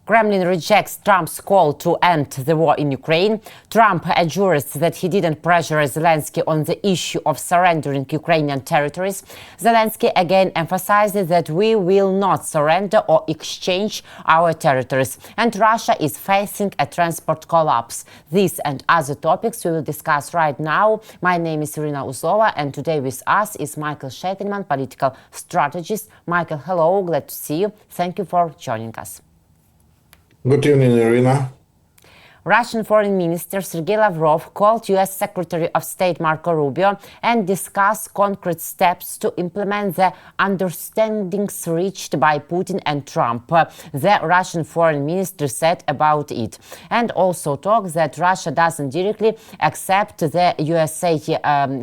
Kremlin rejects Trump's call to end the war in Ukraine. Trump assures that he didn't pressure Zelensky on the issue of surrendering Ukrainian territories. Zelensky again emphasizes that we will not surrender or exchange our territories. And Russia is facing a transport collapse. These and other topics we will discuss right now. My name is Iryna Uzlova, and today with us is Michael Sheitelman, political strategist. Michael, hello, glad to see you. Thank you for joining us. Good evening, Iryna. Russian Foreign Minister Sergei Lavrov called U.S. Secretary of State Marco Rubio and discussed concrete steps to implement the understandings reached by Putin and Trump. The Russian Foreign Minister said about it, and also talked that Russia doesn't directly accept the USA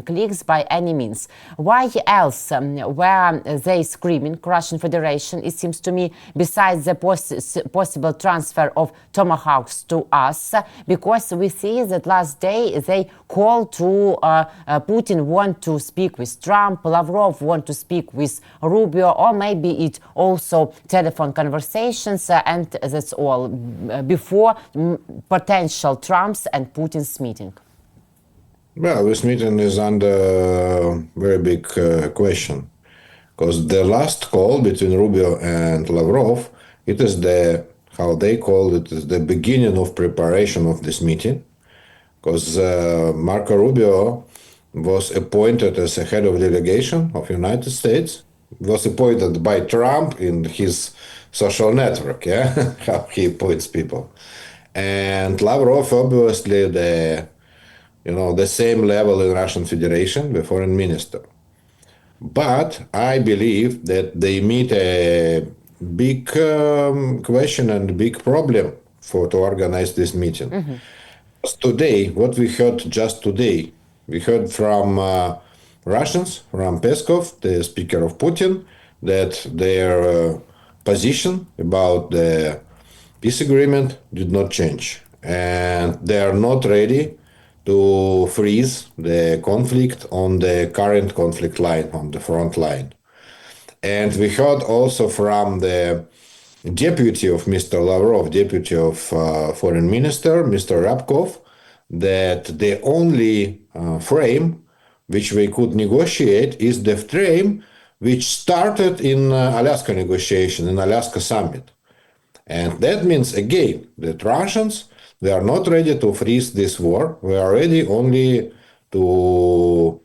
clicks by any means. Why else were they screaming Russian Federation? It seems to me, besides the possible transfer of tomahawks to us, because we see that last day they called to Putin want to speak with Trump, Lavrov want to speak with Rubio, or maybe it also telephone conversations, and that's all before potential Trump's and Putin's meeting. Well, this meeting is under very big question, because the last call between Rubio and Lavrov, it is how they call it, is the beginning of preparation of this meeting, because Marco Rubio was appointed as a head of delegation of United States, was appointed by Trump in his social network, yeah, how he appoints people. And Lavrov, obviously, the same level in Russian Federation, the foreign minister. But I believe that they meet a big question and big problem to organize this meeting. Mm-hmm. Today, what we heard just today, we heard from Russians, from Peskov, the speaker of Putin, that their position about the peace agreement did not change. And they are not ready to freeze the conflict on the current conflict line, on the front line. And we heard also from the deputy of Mr. Lavrov, deputy of foreign minister, Mr. Rabkov, that the only frame which we could negotiate is the frame which started in Alaska negotiation, in Alaska summit. And that means, again, that Russians, they are not ready to freeze this war. We are ready only to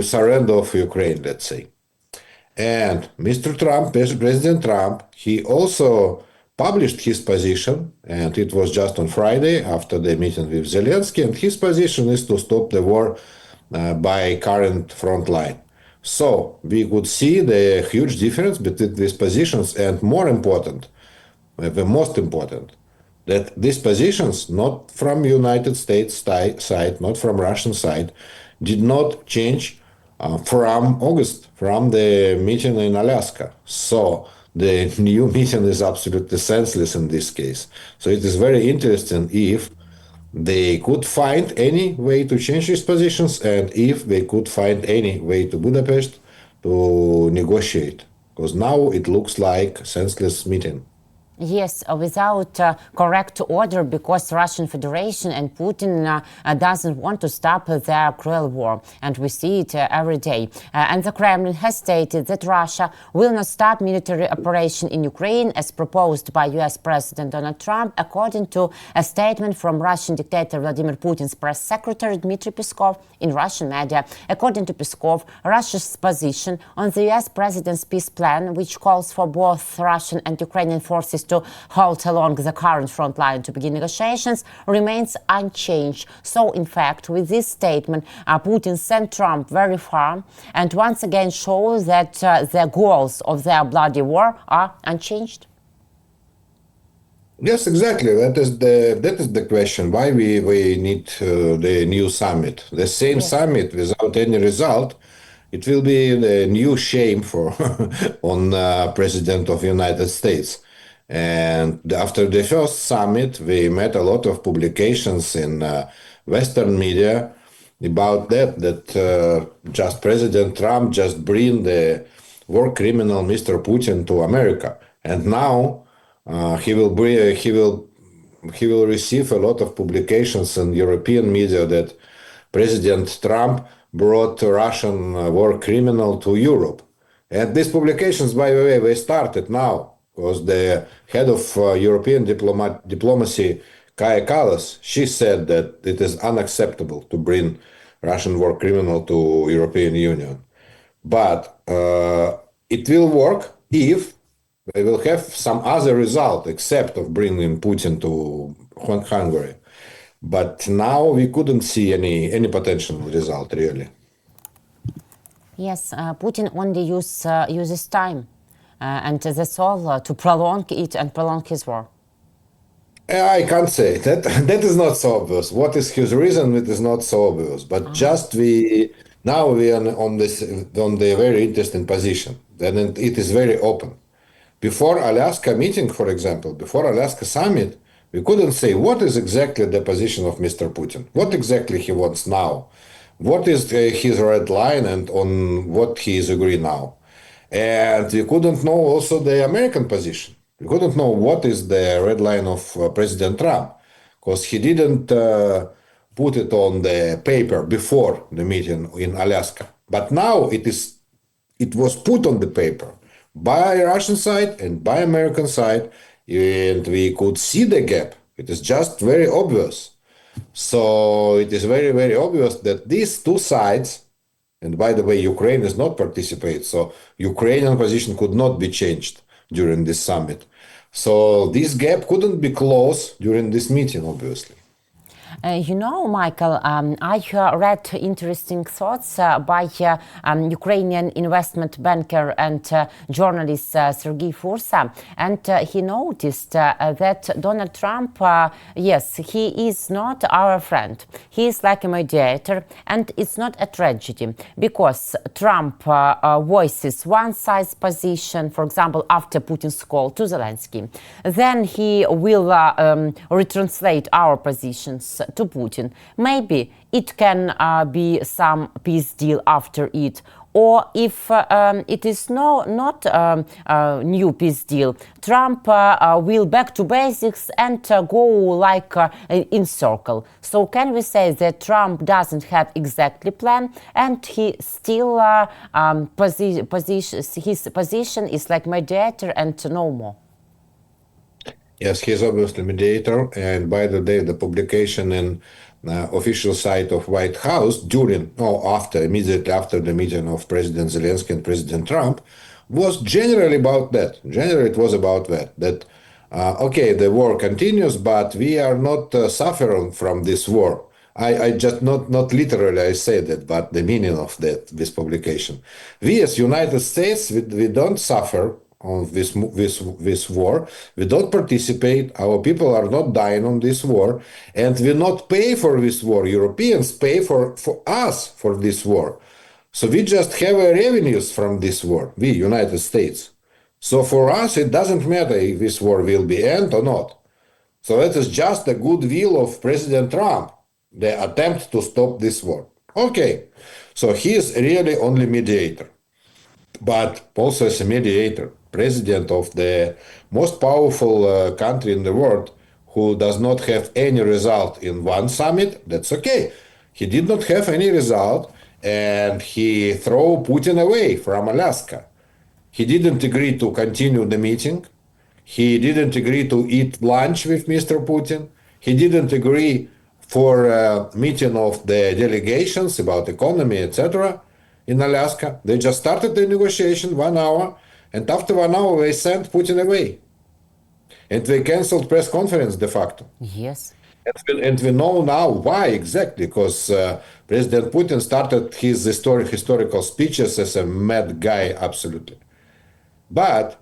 surrender of Ukraine, let's say. And Mr. Trump, President Trump, he also published his position, and it was just on Friday after the meeting with Zelensky, and his position is to stop the war by current front line. So we could see the huge difference between these positions, and more important, the most important, that these positions, not from United States side, not from Russian side, did not change from August, from the meeting in Alaska. So the new meeting is absolutely senseless in this case. So it is very interesting if they could find any way to change these positions, and if they could find any way to Budapest to negotiate. Because now it looks like senseless meeting. Yes, without correct order, because Russian Federation and Putin doesn't want to stop their cruel war, and we see it every day. And the Kremlin has stated that Russia will not stop military operation in Ukraine as proposed by U.S. President Donald Trump, according to a statement from Russian dictator Vladimir Putin's press secretary Dmitry Peskov in Russian media. According to Peskov, Russia's position on the U.S. president's peace plan, which calls for both Russian and Ukrainian forces to halt along the current front line to begin negotiations, remains unchanged. So, in fact, with this statement, Putin sent Trump very far and once again shows that the goals of their bloody war are unchanged. Yes, exactly. That is the question. Why we need the new summit? The same summit without any result. It will be the new shame for on President of United States. And after the first summit, we met a lot of publications in Western media about that just President Trump just bring the war criminal Mr. Putin to America. And now He will receive a lot of publications in European media that President Trump brought a Russian war criminal to Europe. And these publications, by the way, they started now because the head of European diplomacy, Kaja Kallas, she said that it is unacceptable to bring Russian war criminal to European Union. But it will work if they will have some other result except of bringing Putin to Hungary. But now we couldn't see any potential result really. Yes, Putin only uses time, and that's all to prolong it and prolong his war. I can't say that. That is not so obvious. What is his reason? It is not so obvious. But just we now we are on this on the very interesting position. Then it is very open. Before Alaska meeting, for example, before Alaska summit, we couldn't say what is exactly the position of Mr. Putin. What exactly he wants now. What is his red line and on what he is agree now. And we couldn't know also the American position. We couldn't know what is the red line of President Trump because he didn't put it on the paper before the meeting in Alaska. But now it was put on the paper by Russian side and by American side, and we could see the gap. It is just very obvious. So it is very, very obvious that these two sides, and by the way, Ukraine is not participate, so Ukrainian position could not be changed during this summit. So this gap couldn't be closed during this meeting, obviously. Michael, I read interesting thoughts by Ukrainian investment banker and journalist Sergei Fursa, and he noticed that Donald Trump, yes, he is not our friend. He is like a mediator, and it's not a tragedy because Trump voices one side's position, for example, after Putin's call to Zelensky. Then he will retranslate our positions to Putin. Maybe it can be some peace deal after it. Or if it is not a new peace deal, Trump will back to basics and go like in circle. So can we say that Trump doesn't have exactly plan and he still his position is like mediator and no more? Yes, he's obviously mediator. And by the day, the publication in official site of White House immediately after the meeting of President Zelensky and President Trump was generally about that. Generally, it was about that okay, the war continues, but we are not suffering from this war. I just not literally I say that, but the meaning of this publication. We as United States, we don't suffer on this war. We don't participate. Our people are not dying on this war, and we not pay for this war. Europeans pay for us for this war. So we just have revenues from this war, we, United States. So for us, it doesn't matter if this war will be end or not. So that is just a goodwill of President Trump, the attempt to stop this war. Okay, so he is really only mediator, but also as a mediator, president of the most powerful country in the world who does not have any result in one summit, that's okay. He did not have any result and he threw Putin away from Alaska. He didn't agree to continue the meeting. He didn't agree to eat lunch with Mr. Putin. He didn't agree for a meeting of the delegations about economy, etc. in Alaska. They just started the negotiation 1 hour, and after 1 hour they sent Putin away. And they canceled press conference de facto. Yes. And we know now why exactly, because President Putin started his historical speeches as a mad guy, absolutely. But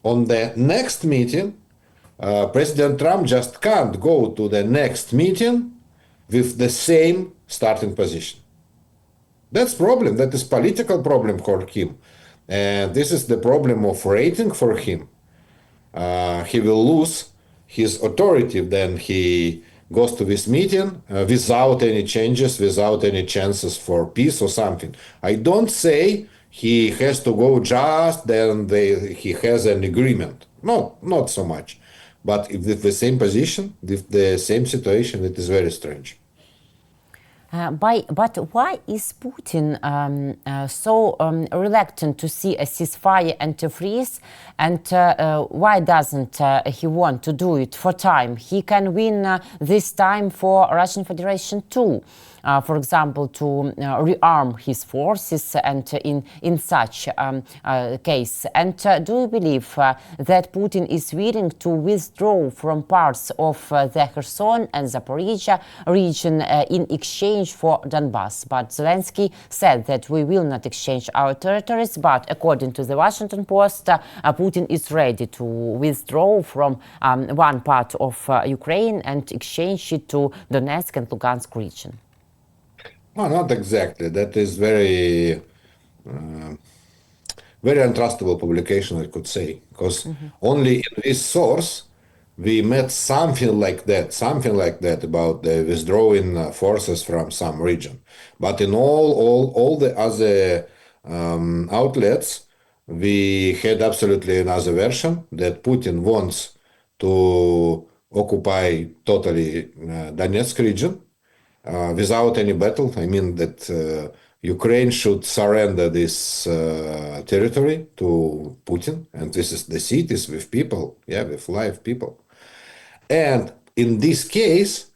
on the next meeting, President Trump just can't go to the next meeting with the same starting position. That's problem. That is political problem for him. And this is the problem of rating for him. He will lose his authority then he goes to this meeting without any changes, without any chances for peace or something. I don't say he has to go just then he has an agreement. Not so much. But if with the same position, with the same situation, it is very strange. But why is Putin so reluctant to see a ceasefire and to freeze? And why doesn't he want to do it for time? He can win this time for Russian Federation too. For example, to rearm his forces and in such case. And do you believe that Putin is willing to withdraw from parts of the Kherson and Zaporizhia region in exchange for Donbass? But Zelensky said that we will not exchange our territories, but according to the Washington Post, Putin is ready to withdraw from one part of Ukraine and exchange it to Donetsk and Lugansk region. No, not exactly. That is very untrustable publication, I could say, because only in this source we met something like that about the withdrawing forces from some region. But in all the other outlets, we had absolutely another version that Putin wants to occupy totally Donetsk region without any battle. I mean that Ukraine should surrender this territory to Putin, and this is the cities with people, yeah, with live people. And in this case,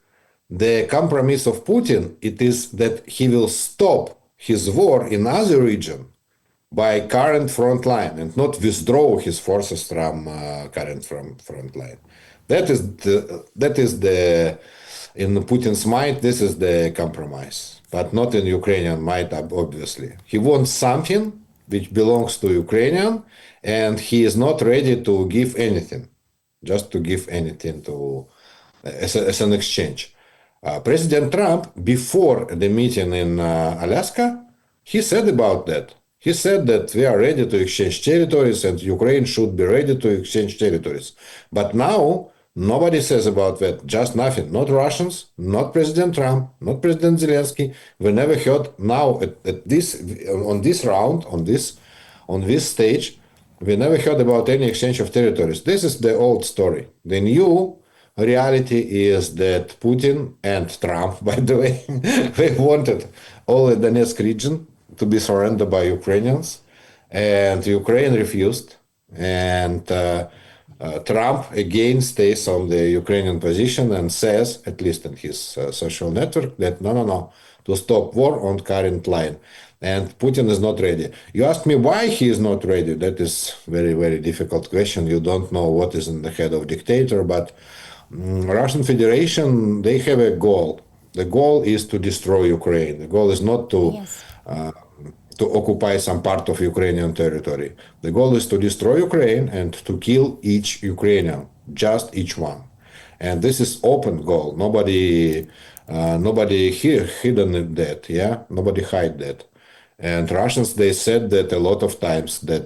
the compromise of Putin it is that he will stop his war in other region by current front line and not withdraw his forces from current front line. That is the in Putin's mind. This is the compromise, but not in Ukrainian mind. Obviously, he wants something which belongs to Ukrainian, and he is not ready to give anything, just to give anything to as an exchange. President Trump, before the meeting in Alaska, he said about that. He said that we are ready to exchange territories and Ukraine should be ready to exchange territories. But now, nobody says about that, just nothing. Not Russians, not President Trump, not President Zelensky. We never heard now at this on this round, on this stage, we never heard about any exchange of territories. This is the old story. The new reality is that Putin and Trump, by the way, they wanted all the Donetsk region to be surrendered by Ukrainians, and Ukraine refused. And Trump again stays on the Ukrainian position and says, at least in his social network, that no, to stop war on current line. And Putin is not ready. You ask me why he is not ready. That is very, very difficult question. You don't know what is in the head of dictator, but Russian Federation, they have a goal. The goal is to destroy Ukraine. The goal is not to Yes. to occupy some part of Ukrainian territory. The goal is to destroy Ukraine and to kill each Ukrainian, just each one. And this is open goal. Nobody here hidden that. Yeah, nobody hide that. And Russians they said that a lot of times that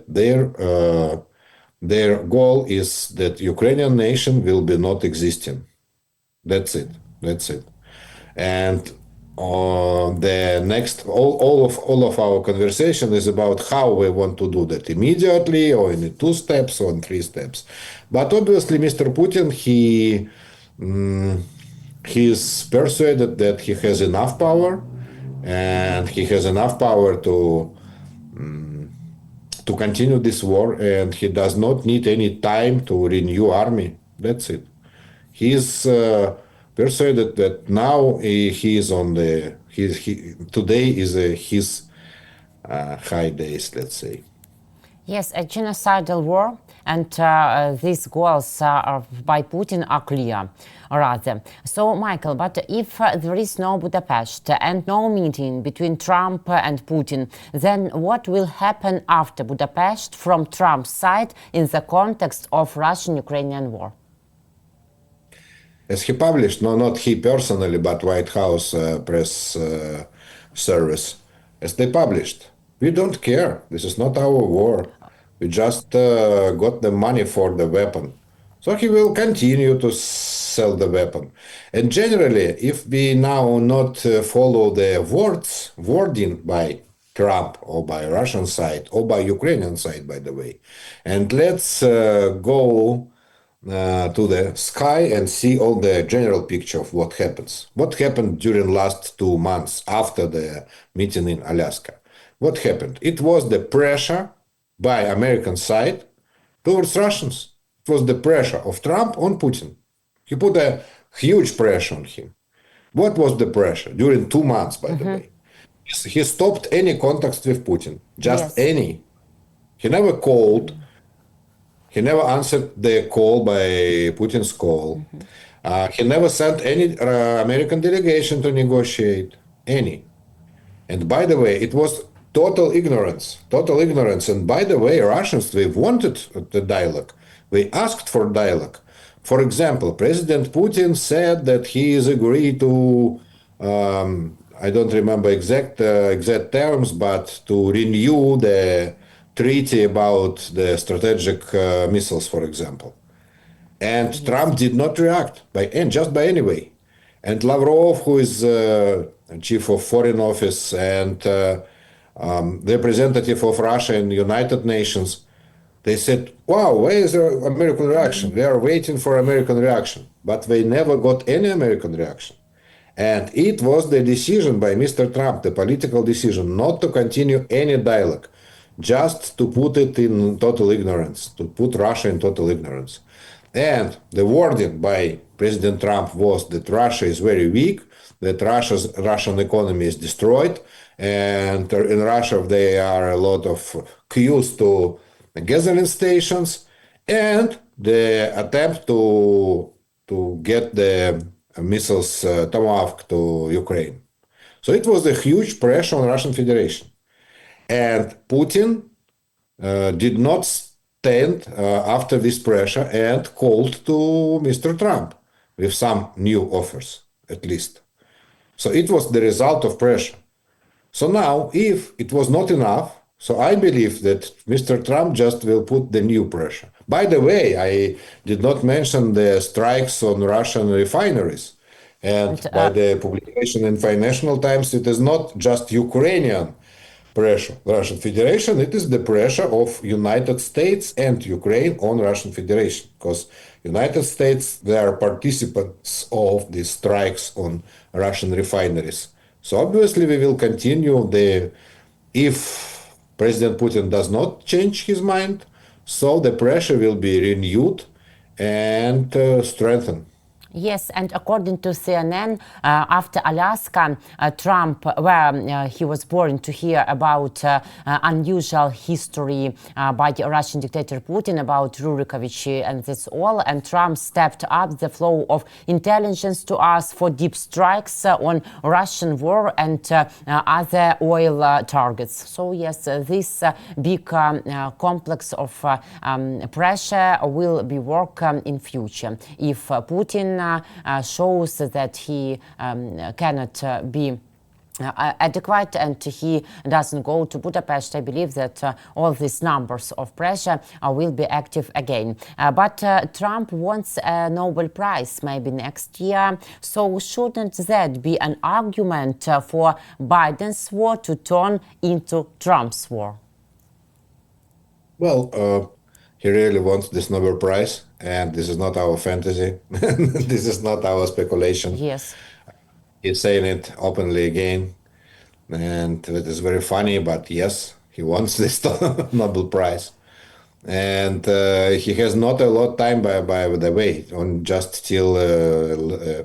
their goal is that Ukrainian nation will be not existing. That's it. That's it. And the next all of our conversation is about how we want to do that immediately or in 2 steps or in 3 steps. But obviously, Mr. Putin he is persuaded that he has enough power, and he has enough power to continue this war, and he does not need any time to renew army. That's it. He is persuaded that now he is on the today is his high days, let's say. Yes, a genocidal war, and these goals by Putin are clear, rather. So, Michael, but if there is no Budapest and no meeting between Trump and Putin, then what will happen after Budapest from Trump's side in the context of Russian-Ukrainian war? As he published, no, not he personally, but White House press service, as they published, we don't care. This is not our war. We just got the money for the weapon. So he will continue to sell the weapon. And generally, if we now not follow the wording by Trump or by Russian side or by Ukrainian side, by the way. And let's go to the sky and see all the general picture of what happens. What happened during last 2 months after the meeting in Alaska? What happened? It was the pressure by American side towards Russians. It was the pressure of Trump on Putin. He put a huge pressure on him. What was the pressure during 2 months, by the way? He stopped any contacts with Putin, just Yes. any. He never called. He never answered the call by Putin's call. He never sent any American delegation to negotiate. Any. And by the way, it was total ignorance. Total ignorance. And by the way, Russians, they wanted the dialogue. They asked for dialogue. For example, President Putin said that he is agreed to, I don't remember exact terms, but to renew the treaty about the strategic missiles, for example. And Yes. Trump did not react just by any way. And Lavrov, who is chief of foreign office and representative of Russia in the United Nations, they said, wow, where is the American reaction? We are waiting for American reaction. But they never got any American reaction. And it was the decision by Mr. Trump, the political decision, not to continue any dialogue, just to put it in total ignorance, to put Russia in total ignorance. And the wording by President Trump was that Russia is very weak, that Russian economy is destroyed, and in Russia there are a lot of queues to gasoline stations, and the attempt to get the missiles Tomahawk to Ukraine. So it was a huge pressure on Russian Federation. And Putin did not stand after this pressure and called to Mr. Trump with some new offers, at least. So it was the result of pressure. So now, if it was not enough, so I believe that Mr. Trump just will put the new pressure. By the way, I did not mention the strikes on Russian refineries. And And by the publication in Financial Times, it is not just Ukrainian pressure, Russian Federation, it is the pressure of United States and Ukraine on Russian Federation, because United States, they are participants of the strikes on Russian refineries. So obviously we will continue if President Putin does not change his mind, so the pressure will be renewed and strengthened. Yes, and according to CNN, after Alaska, Trump, where he was born to hear about unusual history by the Russian dictator Putin about Rurikovich, and that's all. And Trump stepped up the flow of intelligence to ask for deep strikes on Russian war and other oil targets. So yes, this big complex of pressure will be work in future if Putin shows that he cannot be adequate and he doesn't go to Budapest. I believe that all these numbers of pressure will be active again. But Trump wants a Nobel Prize maybe next year. So shouldn't that be an argument for Biden's war to turn into Trump's war? Well, he really wants this Nobel Prize, and this is not our fantasy. This is not our speculation. Yes. He's saying it openly again, and it is very funny, but yes, he wants this Nobel Prize. And he has not a lot time, by the way, on just till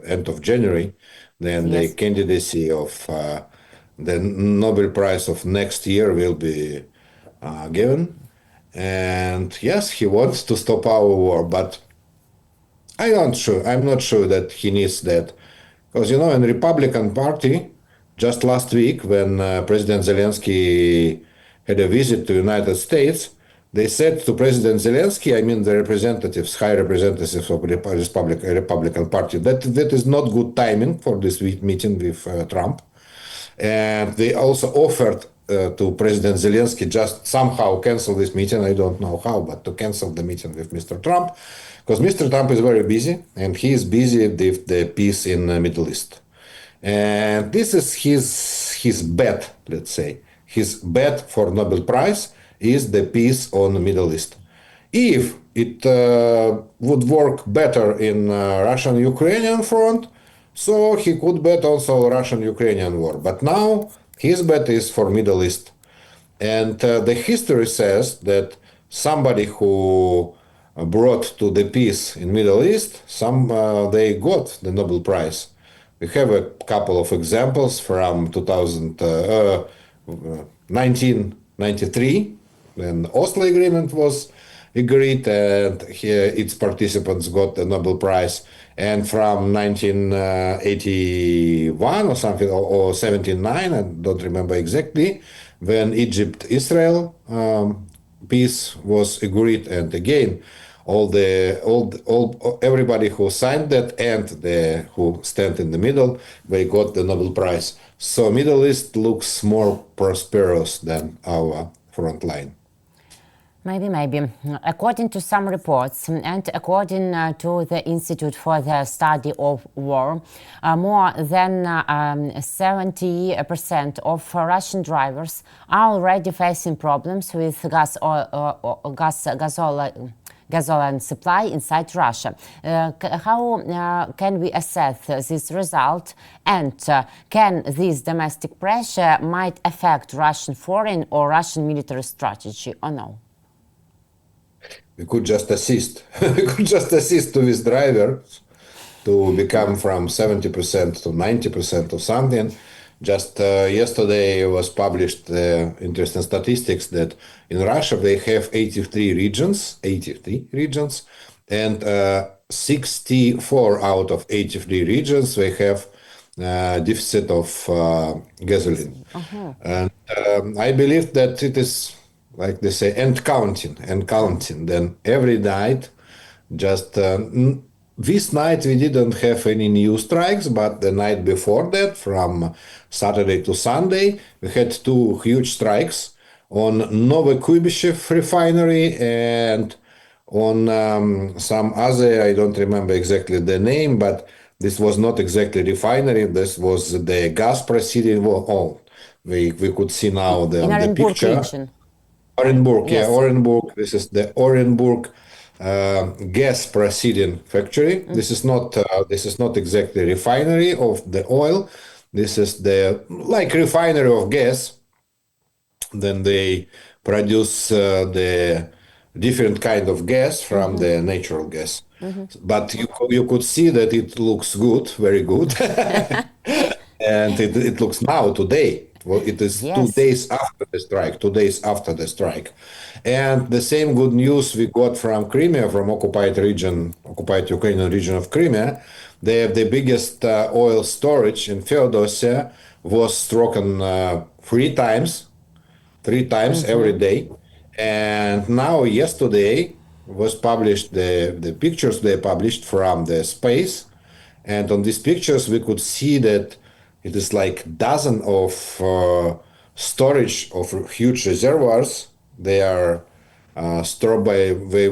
end of January. Then the Yes. candidacy of the Nobel Prize of next year will be given. And yes, he wants to stop our war, but I'm not sure that he needs that. Because, in Republican Party, just last week, when President Zelensky had a visit to United States, they said to President Zelensky, I mean the representatives, high representatives of the Republican Party, that is not good timing for this meeting with Trump. And they also offered to President Zelensky just somehow cancel this meeting. I don't know how, but to cancel the meeting with Mr. Trump, because Mr. Trump is very busy, and he is busy with the peace in the Middle East. And this is his bet, let's say. his bet for Nobel Prize is the peace on the Middle East. If it would work better in Russian-Ukrainian front, so he could bet also Russian-Ukrainian war. But now his bet is for Middle East. And the history says that somebody who brought to the peace in Middle East, they got the Nobel Prize. We have a couple of examples from 1993, when the Oslo Agreement was agreed and its participants got the Nobel Prize, and from 1981 or something, or 79, I don't remember exactly, when Egypt-Israel peace was agreed, and again, everybody who signed that and who stand in the middle, they got the Nobel Prize. So Middle East looks more prosperous than our front line. Maybe. According to some reports and according to the Institute for the Study of War, more than 70% of Russian drivers are already facing problems with gasoline supply inside Russia. How can we assess this result, and can this domestic pressure might affect Russian foreign or Russian military strategy or no? We could just assist. We could just assist to these drivers to become from 70% to 90% or something. Just yesterday was published interesting statistics that in Russia they have 83 regions, and 64 out of 83 regions they have deficit of gasoline. And I believe that it is, like they say, end counting. Then every night, just this night we didn't have any new strikes, but the night before that, from Saturday to Sunday, we had two huge strikes on Novokubyshev refinery and on some other, I don't remember exactly the name, but this was not exactly refinery, this was the gas proceeding. We could see now the picture. Region. Orenburg, Yes. Orenburg. This is the Orenburg gas proceeding factory. This is not exactly refinery of the oil. This is the like refinery of gas. Then they produce the different kind of gas from the natural gas. But you could see that it looks good, very good, and it looks now today. Well, it is Yes. 2 days after the strike, 2 days after the strike. And the same good news we got from Crimea, from occupied Ukrainian region of Crimea. They have the biggest oil storage in Feodosia, was stricken 3 times every day. And now yesterday was published the pictures they published from the space. And on these pictures, we could see that it is like dozen of storage of huge reservoirs. They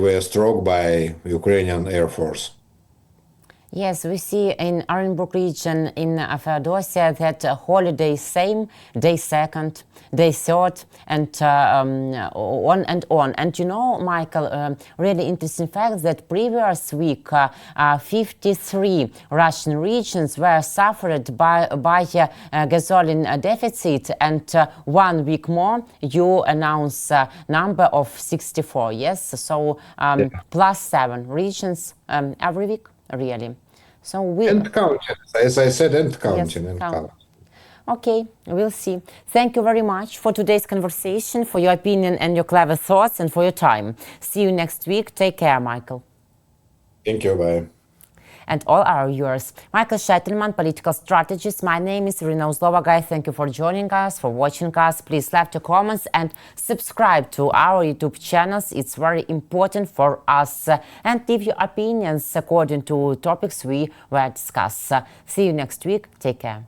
were struck by Ukrainian Air Force. Yes, we see in Orenburg region in Feodosia that holiday same, day second, day third, and on and on. And you know, Michael, really interesting fact that previous week 53 Russian regions were suffered by gasoline deficit, and 1 week more you announce number of 64. Yes, so +7 regions every week. Really. So And counting, as I said, and counting. Yes, and count. counting. Okay, we'll see. Thank you very much for today's conversation, for your opinion and your clever thoughts, and for your time. See you next week. Take care, Michael. Thank you, bye. And all our viewers. Michael Sheitelman, political strategist. My name is Iryna Uzlova. Guys, thank you for joining us, for watching us. Please leave your comments and subscribe to our YouTube channels. It's very important for us. And leave your opinions according to topics we will discuss. See you next week. Take care.